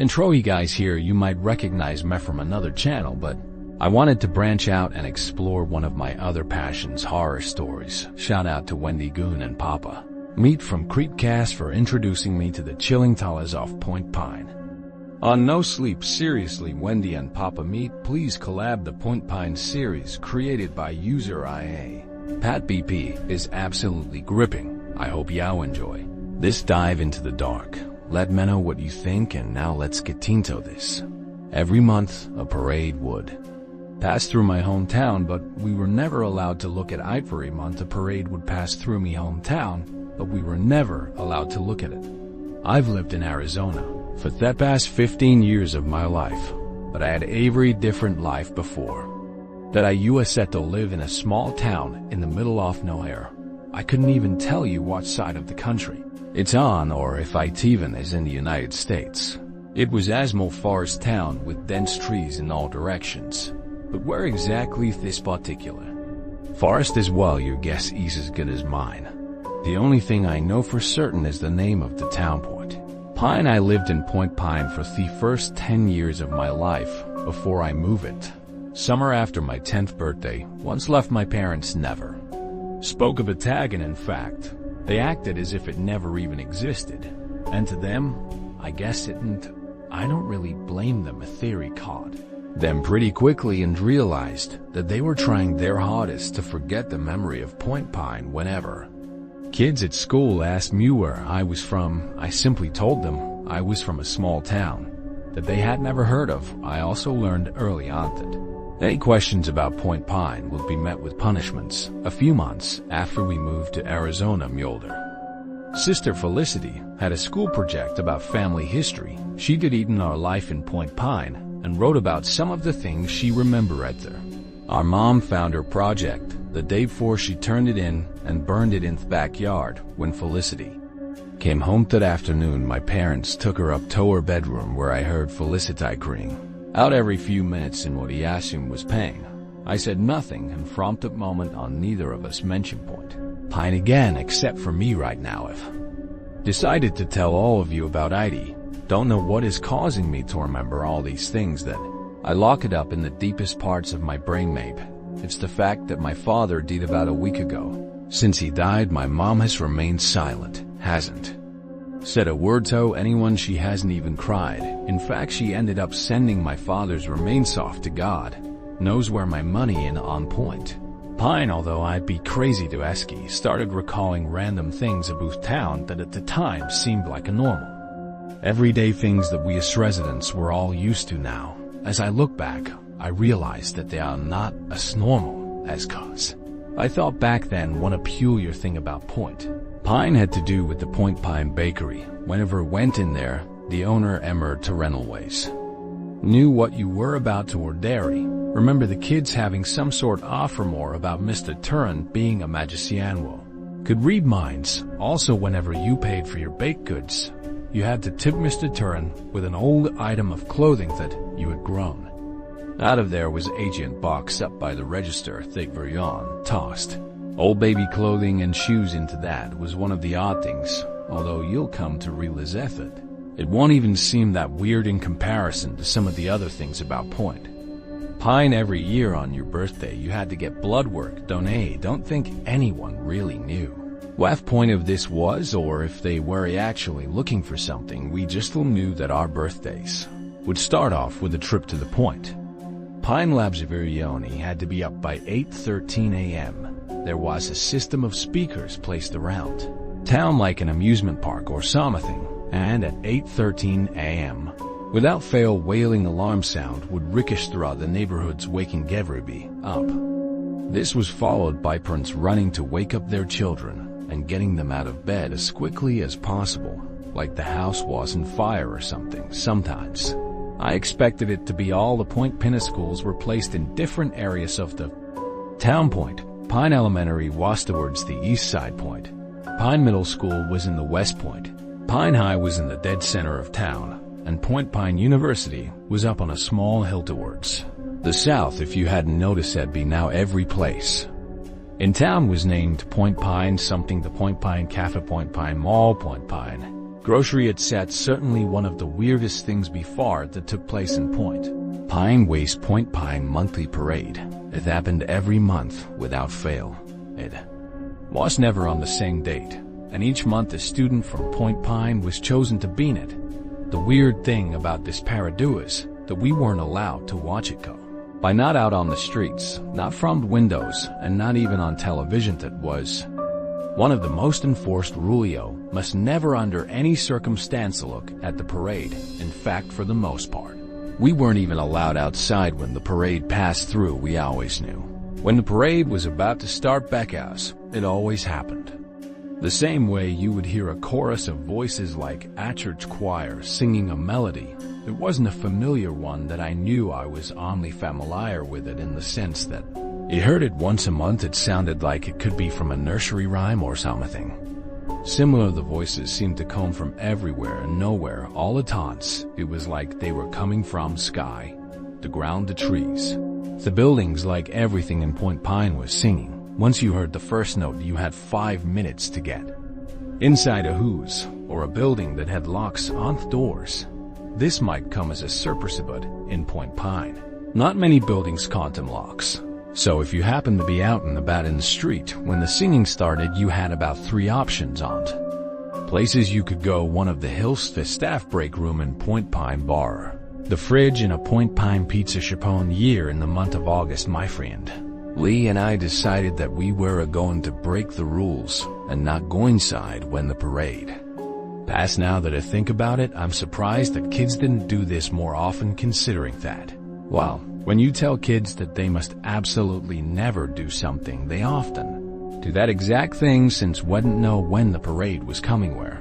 Intro you guys here, you might recognize me from another channel, but I wanted to branch out and explore one of my other passions, horror stories. Shout out to Wendigoon and Papa Meet from Creepcast for introducing me to the chilling tales of Point Pine. On NoSleep, seriously, Wendy and Papa Meet, please collab the Point Pine series created by user IA Pat BP is absolutely gripping. I hope y'all enjoy this dive into the dark. Let me know what you think, and now let's get into this. Every month, a parade would pass through my hometown, but we were never allowed to look at it. Every month a parade would pass through me hometown, but we were never allowed to look at it. I've lived in Arizona for the past 15 years of my life, but I had every different life before that. I used to live in a small town in the middle of nowhere. I couldn't even tell you what side of the country it's on, or if it even is in the United States. It was a small forest town with dense trees in all directions. But where exactly this particular forest is, well, your guess is as good as mine. The only thing I know for certain is the name of the town, Point Pine. I lived in Point Pine for the first 10 years of my life before I moved it. Summer after my 10th birthday, once left. My parents never spoke of it again. In fact, they acted as if it never even existed. And to them, I guess it didn't. I don't really blame them. A theory caught them pretty quickly and realized that they were trying their hardest to forget the memory of Point Pine. Whenever kids at school asked me where I was from, I simply told them I was from a small town that they had never heard of. I also learned early on that any questions about Point Pine would be met with punishments. A few months after we moved to Arizona, my older sister Felicity had a school project about family history. She did it in our life in Point Pine and wrote about some of the things she remembered there. Our mom found her project the day before she turned it in and burned it in the backyard. When Felicity came home that afternoon, my parents took her up to her bedroom, where I heard Felicity crying out every few minutes in what he assumed was pain. I said nothing, and from that moment on, neither of us mentioned Point Pine again, except for me right now. I've decided to tell all of you about it. Don't know what is causing me to remember all these things that I lock it up in the deepest parts of my brain. Maybe it's the fact that my father died about a week ago. Since he died, my mom has remained silent, hasn't said a word to anyone. She hasn't even cried. In fact, she ended up sending my father's remains off to God knows where my money in on Point Pine. Although I'd be crazy to ask, he started recalling random things about town that at the time seemed like a normal everyday things that we as residents were all used to. Now, as I look back, I realize that they are not as normal as cause I thought back then. One peculiar thing about Point Pine had to do with the Point Pine bakery. Whenever went in there, the owner Emmer Terrenalways knew what you were about to order. Remember the kids having some sort of rumor about Mr. Turin being a magician who could read minds. Also, whenever you paid for your baked goods, you had to tip Mr. Turin with an old item of clothing that you had grown out of. There was agent box up by the register. Thick Verion tossed old baby clothing and shoes into that. Was one of the odd things, although you'll come to realize that it won't even seem that weird in comparison to some of the other things about Point Pine. Every year on your birthday you had to get blood work done. I don't think anyone really knew what the point of this was, or if they were actually looking for something. We just knew that our birthdays would start off with a trip to the Point Pine Laboratory. Had to be up by 8:13 a.m. There was a system of speakers placed around town like an amusement park or something, and at 8:13 a.m. without fail, wailing alarm sound would ricochet throughout the neighborhoods, waking everybody up. This was followed by parents running to wake up their children and getting them out of bed as quickly as possible, like the house was on fire or something. Sometimes I expected it to be all the Point Pine schools were placed in different areas of the town. Point Pine Elementary was towards the east side. Point Pine Middle School was in the west. Point Pine High was in the dead center of town, and Point Pine University was up on a small hill towards the south. If you hadn't noticed, that'd be now every place in town was named Point Pine something. The Point Pine Cafe, Point Pine Mall, Point Pine Grocery at set certainly one of the weirdest things before that took place in Point Pine Way's Point Pine monthly parade. It happened every month without fail. It was never on the same date, and each month a student from Point Pine was chosen to be in it. The weird thing about this parade is that we weren't allowed to watch it go by, not out on the streets, not from windows, and not even on television. That was one of the most enforced rules. Must never under any circumstance look at the parade. In fact, for the most part, we weren't even allowed outside when the parade passed through. We always knew when the parade was about to start because it always happened the same way. You would hear a chorus of voices like a church choir singing a melody. It wasn't a familiar one that I knew. I was only familiar with it in the sense that you heard it once a month. It sounded like it could be from a nursery rhyme or something similar. The voices seemed to come from everywhere and nowhere all at once. It was like they were coming from sky, the ground, the trees, the buildings, like everything in Point Pine was singing. Once you heard the first note, you had 5 minutes to get inside a house or a building that had locks on the doors. This might come as a surprise, but in Point Pine, not many buildings contain locks. So if you happened to be out and about in the street when the singing started, you had about 3 options on places you could go. One of the hills, the staff break room in Point Pine bar, the fridge in a Point Pine pizza shop. Year in the month of August, my friend Lee and I decided that we were going to break the rules and not go inside when the parade passed. Now that I think about it, I'm surprised that kids didn't do this more often, considering that, well, when you tell kids that they must absolutely never do something, they often do that exact thing, since we didn't know when the parade was coming, where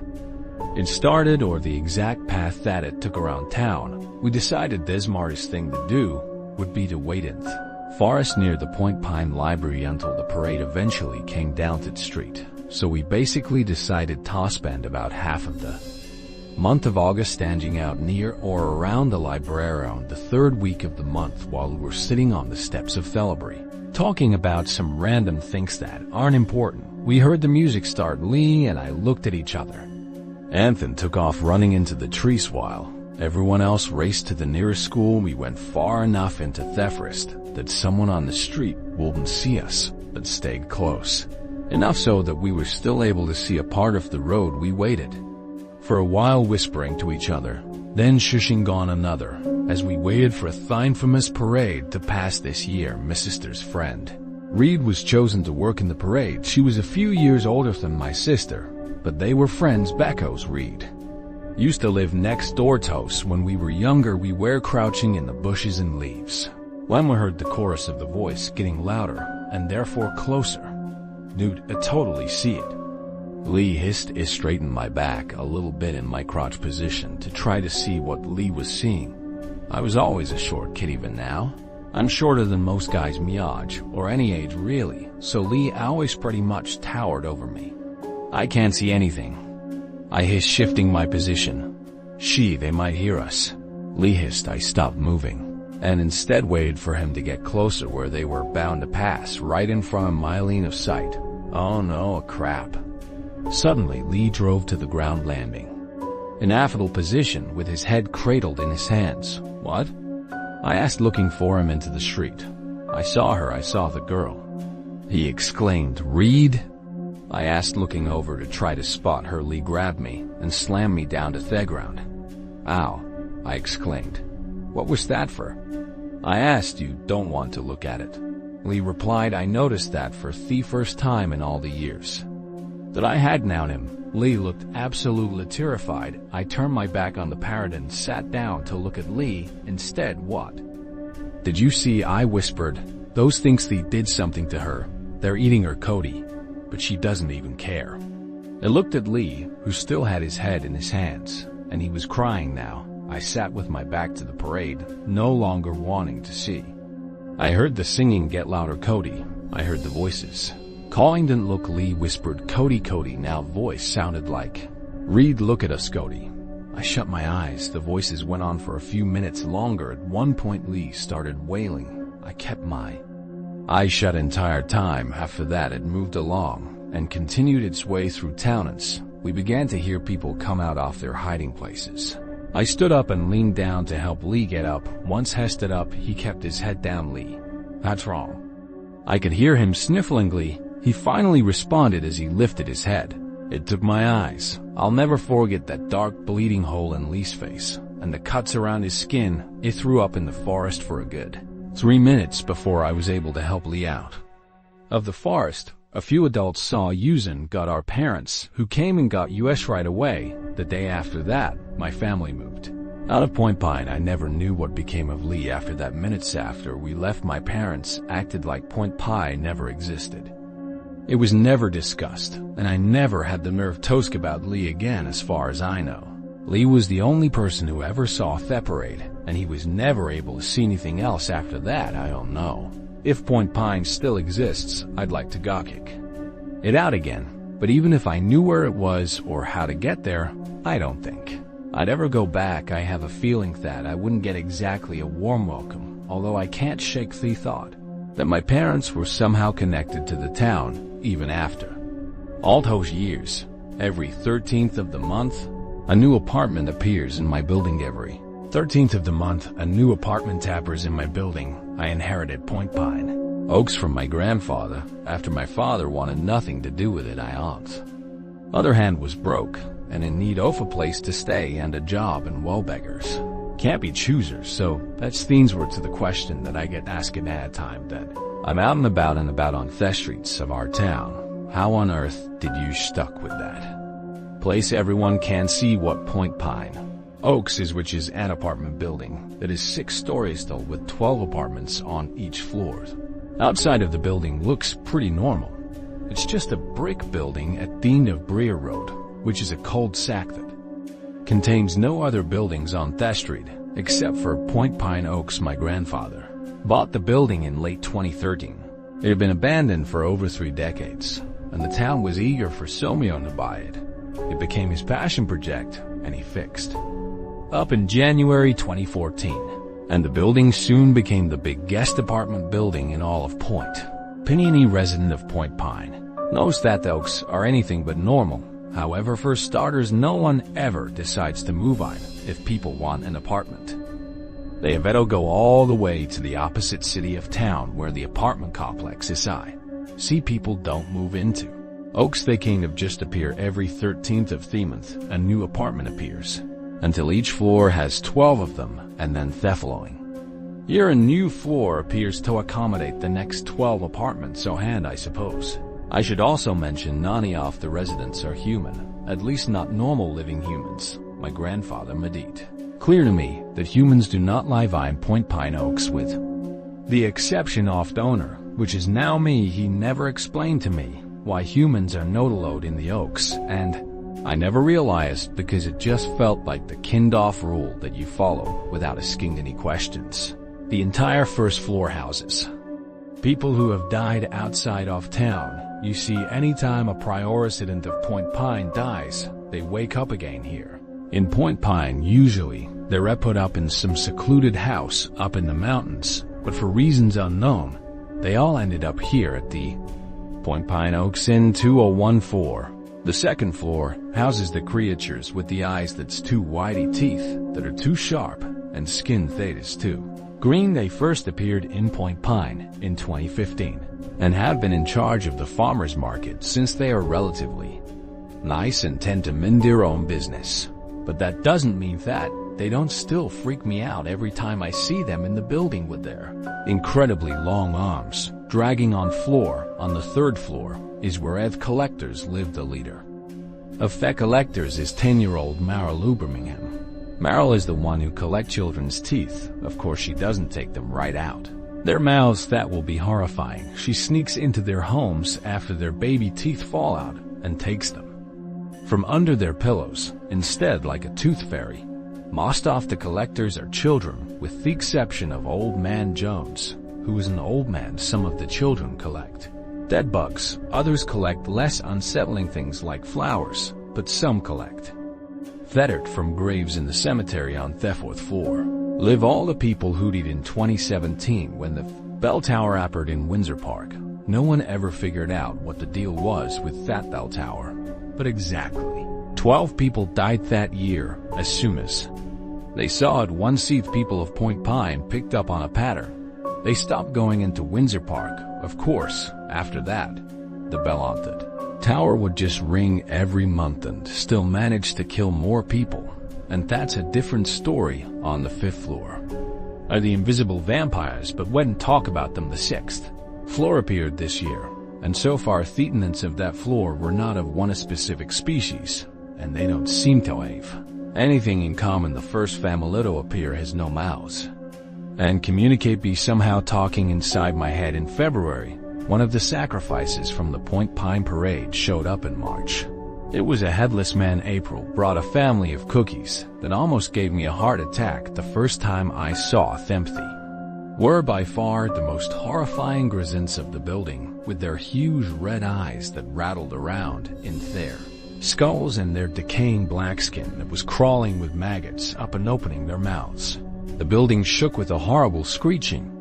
it started, or the exact path that it took around town. We decided the smartest thing to do would be to wait in the forest near the Point Pine Library until the parade eventually came down to the street. So we basically decided to spend about half of the month of August standing out near or around the library on the 3rd week of the month, while we were sitting on the steps of the library talking about some random things that aren't important. We heard the music start. Lee and I looked at each other. Anthony took off running into the trees while everyone else raced to the nearest school. We went far enough into the forest that someone on the street wouldn't see us, but stayed close enough so that we were still able to see a part of the road. We waited for a while, whispering to each other, then shushing on another, as we waited for the infamous parade to pass. This year, my sister's friend Reed was chosen to work in the parade. She was a few years older than my sister, but they were friends. Becos Reed used to live next door to us. When we were younger, we were crouching in the bushes and leaves when we heard the chorus of the voice getting louder and therefore closer. Dude, I totally see it. Lee hissed. I straightened my back a little bit in my crouch position to try to see what Lee was seeing. I was always a short kid. Even now, I'm shorter than most guys my age, or any age really, so Lee always pretty much towered over me. I can't see anything, I hissed, shifting my position. They might hear us, Lee hissed. I stopped moving and instead waited for him to get closer, where they were bound to pass right in front of my line of sight. Oh no, crap. Suddenly, Lee drove to the ground, landing in a fetal position with his head cradled in his hands. What? I asked, looking for him into the street. I saw her, I saw the girl, he exclaimed. Reed? I asked, looking over to try to spot her. Lee grabbed me and slammed me down to the ground. Ow, I exclaimed. What was that for? I asked. You don't want to look at it, Lee replied. I noticed that for the first time in all the years that I had known him. Lee looked absolutely terrified. I turned my back on the parrot and sat down to look at Lee instead. What did you see? I whispered. Those things, they did something to her. They're eating her, Cody, but she doesn't even care. I looked at Lee, who still had his head in his hands, and he was crying now. I sat with my back to the parade, no longer wanting to see. I heard the singing get louder. Cody. I heard the voices calling. Didn't look. Lee whispered, Cody, Cody. Now voice sounded like Reed. Look at us, Cody. I shut my eyes. The voices went on for a few minutes longer. At one point, Lee started wailing. I kept my eyes shut entire time. After that, it moved along and continued its way through town, and we began to hear people come out off their hiding places. I stood up and leaned down to help Lee get up. Once he stood up, he kept his head down. Lee, that's wrong. I could hear him sniffling. He finally responded as he lifted his head. It took my eyes. I'll never forget that dark bleeding hole in Lee's face and the cuts around his skin. He threw up in the forest for a good 3 minutes before I was able to help Lee out of the forest. A few adults saw us and got our parents, who came and got us right away. The day after that, my family moved out of Point Pine. I never knew what became of Lee after that. Minutes after we left, my parents acted like Point Pine never existed. It was never discussed, and I never had the nerve to talk about Lee again as far as I know. Lee was the only person who ever saw the parade, and he was never able to see anything else after that. I don't know if Point Pine still exists. I'd like to go kick it out again, but even if I knew where it was or how to get there, I don't think I'd ever go back. I have a feeling that I wouldn't get exactly a warm welcome, although I can't shake the thought that my parents were somehow connected to the town, even after all those years. Every 13th of the month, a new apartment appears in my building. Every 13th of the month, a new apartment appears in my building. I inherited Point Pine Oaks from my grandfather after my father wanted nothing to do with it. My aunt's other hand was broke and in need of a place to stay and a job, and well, beggars can't be choosers. So that's the answer to the question that I get asked at a time that I'm out and about on the streets of our town. How on earth did you stuck with that place? Everyone can see what Point Pine Oaks is, which is an apartment building that is 6 stories tall with 12 apartments on each floor. Outside of the building looks pretty normal. It's just a brick building at the end of Breer Road, which is a cul-de-sac that contains no other buildings on the street except for Point Pine Oaks. My grandfather bought the building in late 2013. It had been abandoned for over 3 decades, and the town was eager for someone to buy it. It became his passion project, and he fixed up in January 2014, and the building soon became the biggest apartment building in all of Point Pine. Any resident of Point Pine knows that the Oaks are anything but normal. However, for starters, no one ever decides to move on if people want an apartment. They have to go all the way to the opposite city of town where the apartment complex is. See, people don't move into Oaks. They kind of just appear every 13th of the month. A new apartment appears until each floor has 12 of them, and then the following year a new floor appears to accommodate the next 12 apartments. And I suppose I should also mention none of the residents are human, at least not normal living humans. My grandfather made it clear to me that humans do not live in Point Pine Oaks, with the exception of the owner, which is now me. He never explained to me why humans are not allowed in the Oaks, and I never realized because it just felt like the kind-of rule that you follow without asking any questions. The entire first floor houses people who have died outside of town. You see, anytime a prior resident of Point Pine dies, they wake up again here. In Point Pine, usually, they're put up in some secluded house up in the mountains, but for reasons unknown, they all ended up here at the Point Pine Oaks in 2014. The second floor houses the creatures with the eyes that's too whitey, teeth that are too sharp, and skin that is too green. They first appeared in Point Pine in 2015 and have been in charge of the farmers market since. They are relatively nice and tend to mind their own business, but that doesn't mean that they don't still freak me out every time I see them in the building with their incredibly long arms dragging on floor. On the 3rd floor is where the collectors live. The leader of the collectors is 10-year-old Marilu Birmingham. Meryl is the one who collects children's teeth. Of course, she doesn't take them right out their mouths. That will be horrifying. She sneaks into their homes after their baby teeth fall out and takes them from under their pillows, instead like a tooth fairy. Most of the collectors are children, with the exception of Old Man Jones, who is an old man. Some of the children collect dead bugs, others collect less unsettling things like flowers, but some collect feathered from graves in the cemetery on the 4th floor. Live all the people who died in 2017 when the bell tower appeared in Windsor Park. No one ever figured out what the deal was with that bell tower, but exactly 12 people died that year as soon as they saw it. One seat people of Point Pine picked up on a pattern. They stopped going into Windsor Park. Of course, after that, the Belhaunted Tower would just ring every month and still manage to kill more people. And that's a different story on the 5th floor. Are the invisible vampires, but wouldn't talk about them. The 6th floor appeared this year, and so far tenants of that floor were not of one specific species, and they don't seem to have anything in common. The first family to appear has no mouths and communicate. Be somehow talking inside my head. In February, one of the sacrifices from the Point Pine parade showed up in March. It was a headless man. April brought a family of cookies that almost gave me a heart attack the first time I saw them. They were by far the most horrifying presence of the building, with their huge red eyes that rattled around in their skulls and their decaying black skin that was crawling with maggots up and opening their mouths. The building shook with a horrible screeching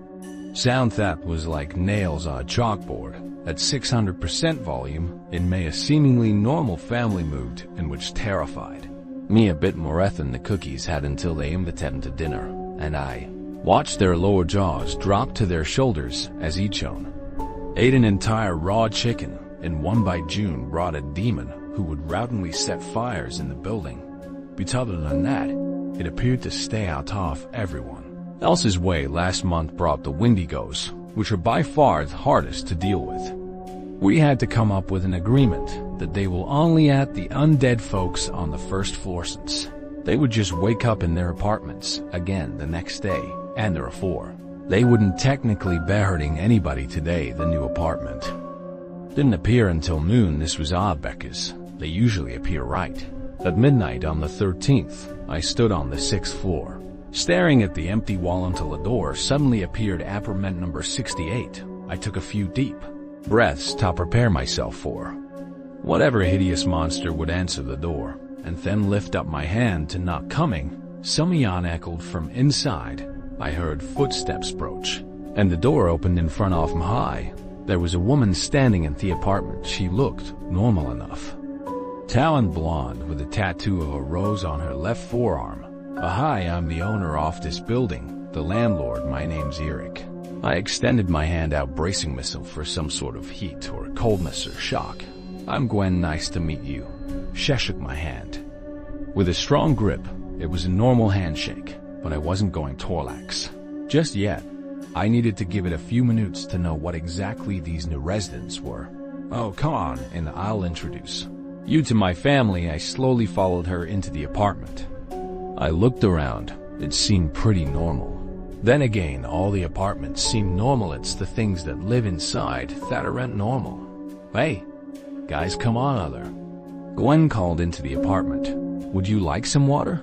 sound that was like nails on a chalkboard. At 600% volume, in May a seemingly normal family moved in, which terrified me a bit more than the cookies had until they invited to dinner, and I watched their lower jaws drop to their shoulders as each one ate an entire raw chicken, and one by June brought a demon who would routinely set fires in the building. But other than that, it appeared to stay out of everyone else's way. Last month brought the Wendigos, which are by far the hardest to deal with. We had to come up with an agreement that they will only at the undead folks on the 1st floor, since they would just wake up in their apartments again the next day, and therefore they wouldn't technically be hurting anybody today. The new apartment didn't appear until noon. This was odd because they usually appear right at midnight. On the 13th, I stood on the 6th floor, staring at the empty wall until a door suddenly appeared. Apartment number 68. I took a few deep breaths to prepare myself for whatever hideous monster would answer the door, and then lift up my hand to knock. Coming, someone echoed from inside. I heard footsteps approach, and the door opened in front of me. There was a woman standing in the apartment. She looked normal enough. Tall and blonde, with a tattoo of a rose on her left forearm. Hi, I'm the owner of this building, the landlord. My name's Eric. I extended my hand out, bracing myself for some sort of heat or coldness or shock. I'm Gwen, nice to meet you. She shook my hand with a strong grip. It was a normal handshake, but I wasn't going to relax just yet. I needed to give it a few minutes to know what exactly these new residents were. Oh, come on, and I'll introduce you to my family. I slowly followed her into the apartment. I looked around. It seemed pretty normal. Then again, all the apartments seem normal. It's the things that live inside that aren't normal. Hey, guys, come on, other. Gwen called into the apartment. Would you like some water?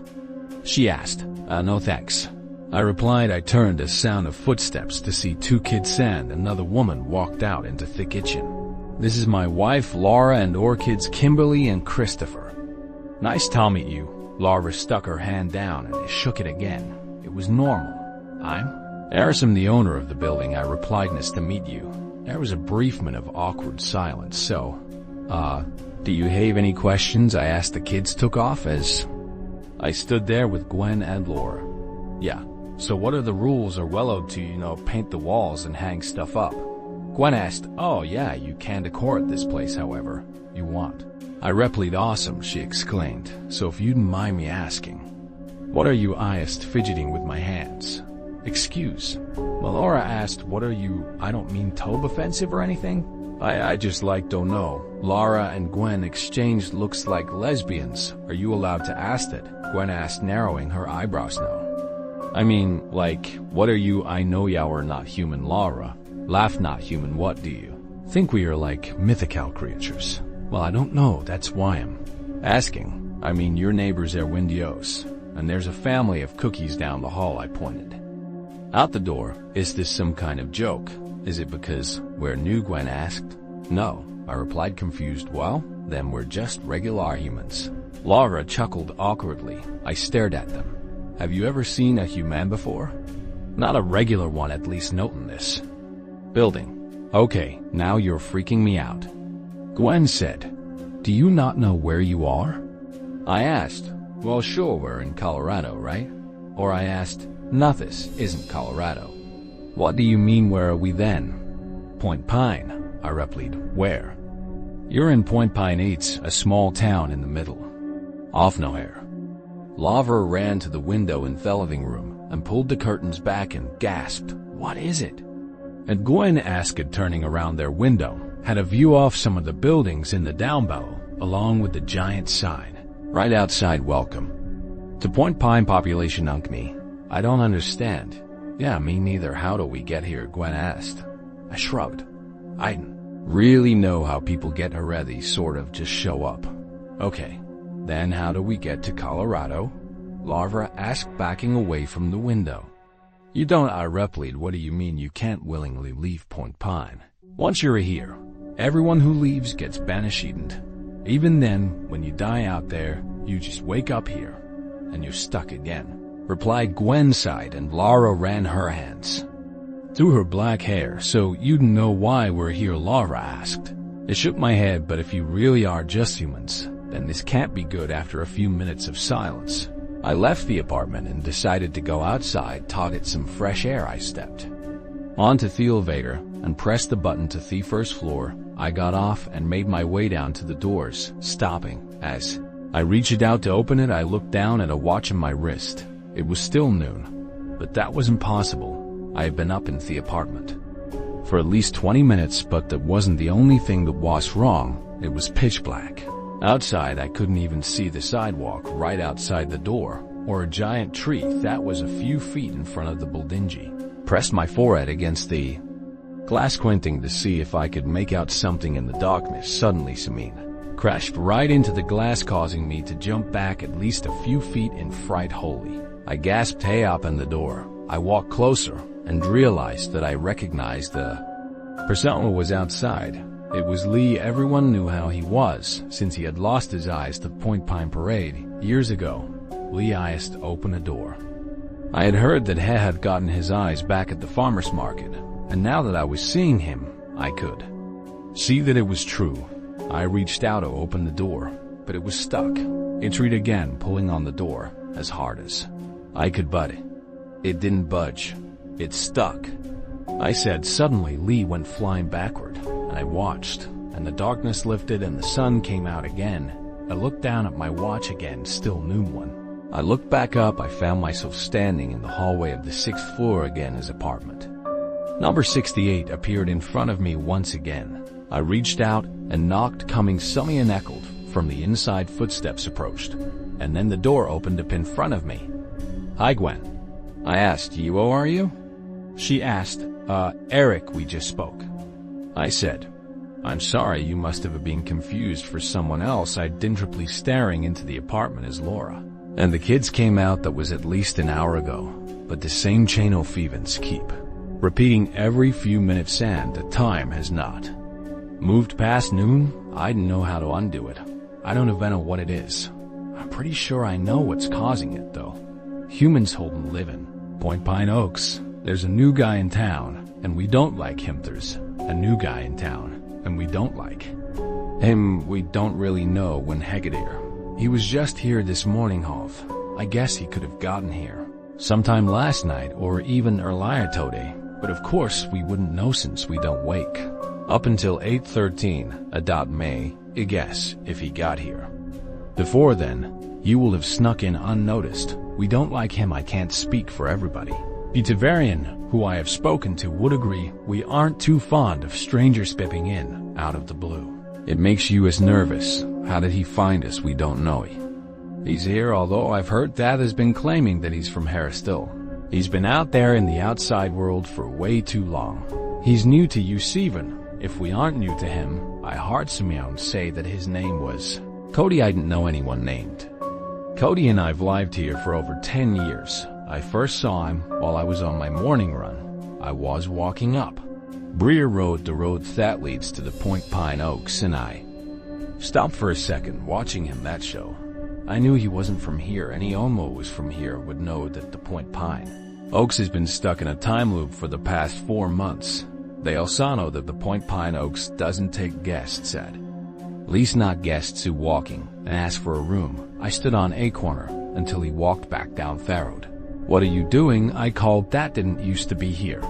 She asked. No thanks, I replied. I turned a sound of footsteps to see 2 kids and another woman walked out into the kitchen. This is my wife, Laura, and our kids, Kimberly and Christopher. Nice to meet you. Laura stuck her hand down and shook it again. It was normal. I'm Harrison, the owner of the building, I replied. Nice to meet you. There was a brief minute of awkward silence. So, do you have any questions? I asked. The kids took off as I stood there with Gwen and Laura. Yeah, so what are the rules? Are well to, paint the walls and hang stuff up? Gwen asked. Oh yeah, you can decor this place however you want. I replied. Awesome, she exclaimed. So if you'd mind me asking, what are you? I asked, fidgeting with my hands. Excuse. Laura asked. What are you? I don't mean to be offensive or anything. I just don't know. Laura and Gwen exchanged looks like lesbians. Are you allowed to ask that? Gwen asked, narrowing her eyebrows. No. I mean, what are you? I know y'all are not human. Laura laughed. Not human? What do you think we are, mythical creatures? Well, I don't know. That's why I'm asking. I mean, your neighbors are Wendigos, and there's a family of cookies down the hall. I pointed out the door. Is this some kind of joke? Is it because we're new? Gwen asked. No, I replied, confused. Well, then we're just regular humans. Laura chuckled awkwardly. I stared at them. Have you ever seen a human before? Not a regular one, at least not in this building. Okay, now you're freaking me out, Gwen said. Do you not know where you are? I asked. Well, sure, we're in Colorado, right? Or I asked, no, this isn't Colorado. What do you mean, where are we then? Point Pine, I replied. Where? You're in Point Pine, it's a small town in the middle of nowhere. Lara ran to the window in the living room and pulled the curtains back and gasped, what is it? And Gwen asked, turning around their window, had a view off some of the buildings in the downbow, along with the giant sign right outside, welcome to Point Pine population Unkney. I don't understand. Yeah, me neither. How do we get here? Gwen asked. I shrugged. I didn't really know how people get here, they sort of just show up. Okay, then how do we get to Colorado? Lara asked, backing away from the window. You don't, I replied. What do you mean you can't willingly leave Point Pine? Once you're here, everyone who leaves gets banished. Even then, when you die out there, you just wake up here, and you're stuck again, replied Gwen. Sighed, and Lara ran her hands through her black hair. So you know why we're here? Lara asked. I shook my head. But if you really are just humans, then this can't be good. After a few minutes of silence, I left the apartment and decided to go outside to get some fresh air. I stepped onto the elevator and pressed the button to the first floor. I got off and made my way down to the doors, stopping. As I reached out to open it, I looked down at a watch on my wrist. It was still noon, but that was impossible. I had been up in the apartment for at least 20 minutes, but that wasn't the only thing that was wrong. It was pitch black outside. I couldn't even see the sidewalk right outside the door, or a giant tree that was a few feet in front of the building. Pressed my forehead against the glass, squinting to see if I could make out something in the darkness. Suddenly, Samine crashed right into the glass, causing me to jump back at least a few feet in fright. Holy! I gasped. Hey, open the door. I walked closer and realized that I recognized the person who was outside. It was Lee. Everyone knew how he was, since he had lost his eyes to Point Pine Parade years ago. Lee asked to open a door. I had heard that he had gotten his eyes back at the farmer's market, and now that I was seeing him, I could see that it was true. I reached out to open the door, but it was stuck. I tried again, pulling on the door as hard as I could, but it didn't budge. It stuck. I said. Suddenly, Lee went flying backward, and I watched, and the darkness lifted and the sun came out again. I looked down at my watch again, still noon. When I looked back up, I found myself standing in the hallway of the 6th floor again. His apartment number 68 appeared in front of me once again. I reached out and knocked, coming suddenly and echoed from the inside. Footsteps approached, and then the door opened up in front of me. Hi, Gwen. I asked. You are you? She asked. Eric, we just spoke. I said. I'm sorry, you must have been confused for someone else. I didn't, staring into the apartment as Laura and the kids came out. That was at least an hour ago, but the same chain of events keep repeating every few minutes, and the time has not moved past noon. I didn't know how to undo it. I don't even know what it is. I'm pretty sure I know what's causing it, though. Humans holding live in Point Pine Oaks. There's a new guy in town, and we don't like him. There's a new guy in town, and we don't like him. We don't really know when he got here. He was just here this morning. I guess he could have gotten here sometime last night or even earlier today. But of course we wouldn't know since we don't wake up until 8:13. May I guess if he got here before then, you will have snuck in unnoticed. We don't like him. I can't speak for everybody. Bitavarian, who I have spoken to, would agree. We aren't too fond of strangers peeping in out of the blue. It makes you as nervous. How did he find us? We don't know. He's here, although I've heard Dad has been claiming that he's from here still. He's been out there in the outside world for way too long. He's new to you, Steven. If we aren't new to him, I heard Simeon say that his name was Cody. I didn't know anyone named Cody, and I've lived here for over 10 years. I first saw him while I was on my morning run. I was walking up Breer Road, the road that leads to the Point Pine Oaks, and I stopped for a second watching him that show. I knew he wasn't from here. Any Omo was from here would know that the Point Pine Oaks has been stuck in a time loop for the past 4 months. They also know that the Point Pine Oaks doesn't take guests, at least not guests who walking and ask for a room. I stood on a corner until he walked back down the road. "What are you doing?" I called. "That didn't used to be here."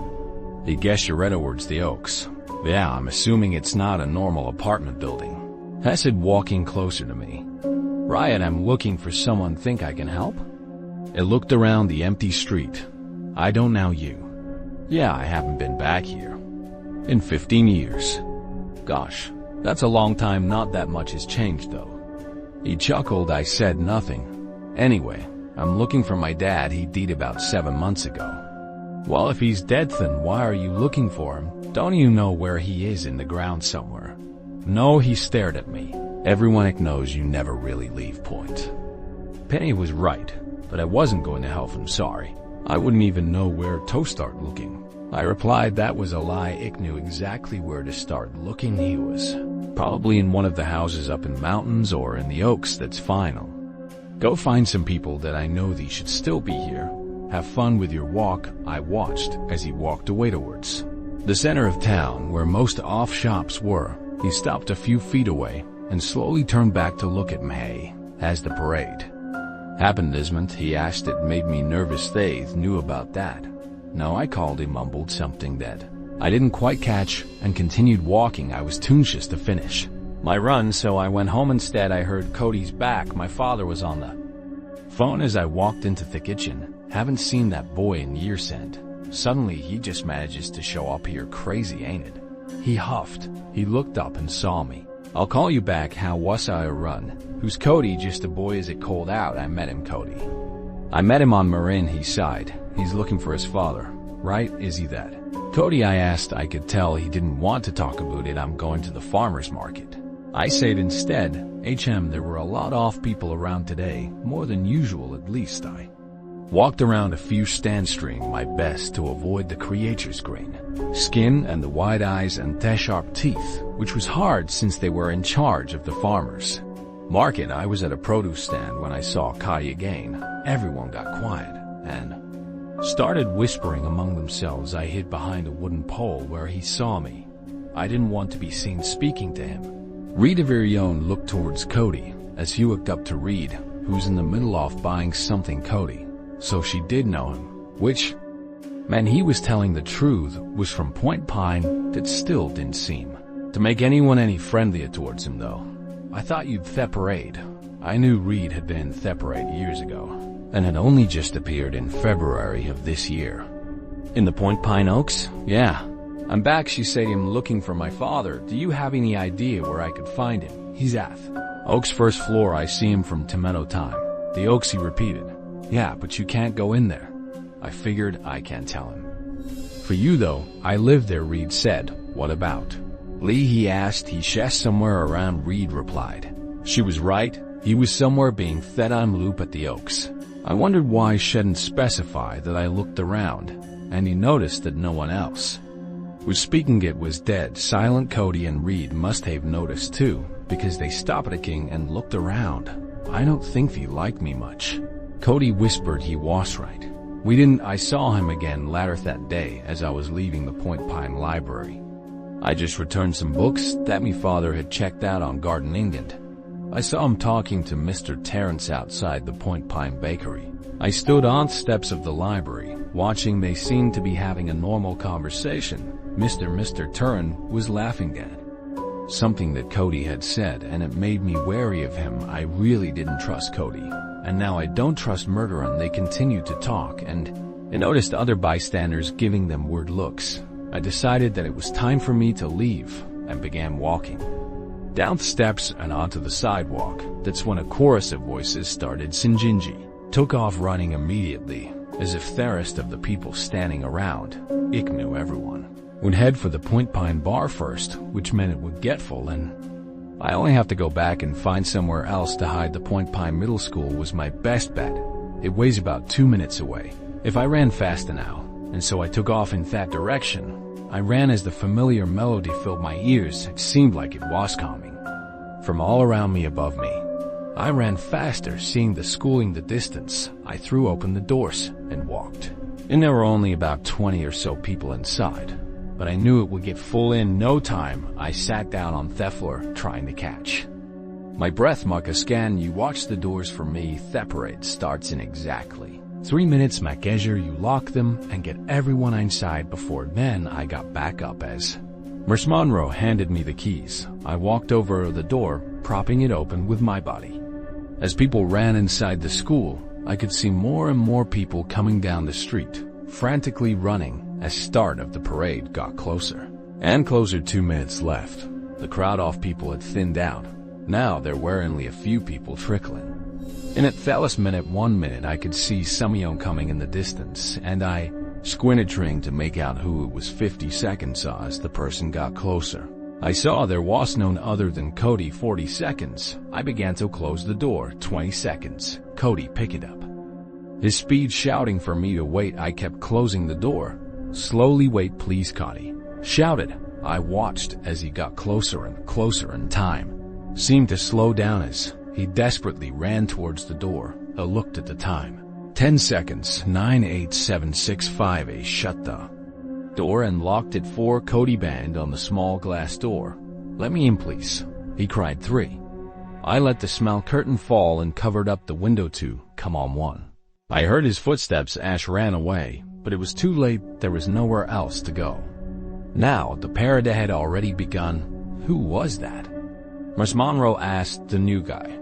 "I guess you're headed towards the Oaks." "Yeah, I'm assuming it's not a normal apartment building," I said, walking closer to me. "Riot, I'm looking for someone. Think I can help?" It looked around the empty street. "I don't know you." "Yeah, I haven't been back here in 15 years. "Gosh, that's a long time. Not that much has changed though." He chuckled. I said nothing. "Anyway, I'm looking for my dad. He died about 7 months ago." "Well, if he's dead, then why are you looking for him? Don't you know where he is? In the ground somewhere?" "No," he stared at me. "Everyone knows you never really leave point." Penny was right, but I wasn't going to help him. "Sorry, I wouldn't even know where to start looking." I replied that was a lie. I knew exactly where to start looking. He was probably in one of the houses up in mountains or in the Oaks. "That's final. Go find some people that I know they should still be here. Have fun with your walk." I watched as he walked away towards the center of town where most off shops were. He stopped a few feet away and slowly turned back to look at me. "Has the parade happened, Desmond?" he asked. It made me nervous. They knew about that. "No," I called. He mumbled something that I didn't quite catch and continued walking. I was too anxious to finish my run, so I went home instead. I heard Cody's back. My father was on the phone as I walked into the kitchen. "Haven't seen that boy in years, and suddenly he just manages to show up here. Crazy, ain't it?" He huffed. He looked up and saw me. "I'll call you back. How was I run?" "Who's Cody?" "Just a boy. Is it cold out?" "I met him, Cody. I met him on Marin." He sighed. "He's looking for his father, right? Is he that Cody?" I asked. I could tell he didn't want to talk about it. "I'm going to the farmer's market," I said instead. There were a lot of people around today, more than usual at least. I walked around a few stands, trying my best to avoid the creature's green skin and the wide eyes and the sharp teeth, which was hard since they were in charge of the farmer's market. I was at a produce stand when I saw Kai again. Everyone got quiet and started whispering among themselves. I hid behind a wooden pole where he saw me. I didn't want to be seen speaking to him. Rita Virion looked towards Cody as he looked up to Reed, who's in the middle of buying something. Cody, so she did know him, which meant he was telling the truth, was from Point Pine. That still didn't seem to make anyone any friendlier towards him though. "I thought you'd the parade." I knew Reed had been in the parade years ago and had only just appeared in February of this year. "In the Point Pine Oaks?" "Yeah, I'm back," she said. "I'm looking for my father. Do you have any idea where I could find him?" "He's at Oaks first floor. I see him from tomato time." "The Oaks," he repeated. "Yeah, but you can't go in there." I figured. I can't tell him. "For you though, I live there," Reed said. "What about Lee?" he asked. "He's somewhere around," Reed replied. She was right. He was somewhere being fed on loop at the Oaks. I wondered why she didn't specify that. I looked around, and he noticed that no one else was speaking. It was dead silent. Cody and Reed must have noticed too, because they stopped talking and looked around. "I don't think he liked me much," Cody whispered. "He was right. We didn't." I saw him again later that day as I was leaving the Point Pine Library. I just returned some books that me father had checked out on Garden England. I saw him talking to Mr. Terrence outside the Point Pine Bakery. I stood on the steps of the library, watching. They seemed to be having a normal conversation. Mr. Turin was laughing at something that Cody had said, and it made me wary of him. I really didn't trust Cody, and now I don't trust Murder. And they continued to talk, and I noticed other bystanders giving them weird looks. I decided that it was time for me to leave and began walking down the steps and onto the sidewalk. That's when a chorus of voices started. Sinjinji took off running immediately, as if the rest of the people standing around, I knew everyone would head for the Point Pine bar first, which meant it would get full, and I only have to go back and find somewhere else to hide. The Point Pine Middle School was my best bet. It was about 2 minutes away if I ran fast enough, and so I took off in that direction. I ran as the familiar melody filled my ears. It seemed like it was coming from all around me, above me. I ran faster, seeing the school in the distance. I threw open the doors and walked in. There were only about 20 or so people inside, but I knew it would get full in no time. I sat down on the floor, trying to catch My breath muck a scan, you watch the doors for me, separate starts in exactly 3 minutes. Makejer, you lock them and get everyone inside. Before then, I got back up as Miss Monroe handed me the keys. I walked over the door, propping it open with my body. As people ran inside the school, I could see more and more people coming down the street, frantically running as start of the parade got closer and closer. 2 minutes left. The crowd of people had thinned out. Now there were only a few people trickling. In it fellest minute 1 minute I could see someone coming in the distance, and I squinted trying to make out who it was. 50 seconds as the person got closer. I saw there was none other than Cody. 40 seconds. I began to close the door. 20 seconds. Cody picked it up. His speed shouting for me to wait. I kept closing the door. Slowly. Wait please, Cody shouted. I watched as he got closer and closer, and time seemed to slow down as he desperately ran towards the door. I looked at the time. 10 seconds. 9, 8, 7, 6, 5. I shut the door and locked it. 4. Cody banged on the small glass door. Let me in please, he cried. 3. I let the small curtain fall and covered up the window. 2. Come on. 1. I heard his footsteps. Ash ran away, but it was too late. There was nowhere else to go. Now the parade had already begun. Who was that? Miss Monroe asked the new guy.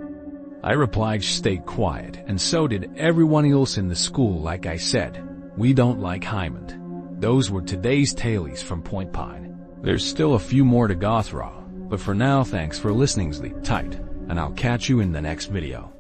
I replied, stay quiet, and so did everyone else in the school. Like I said, we don't like Hyman. Those were today's tales from Point Pine. There's still a few more to go through, but for now, thanks for listening. Sleep tight, and I'll catch you in the next video.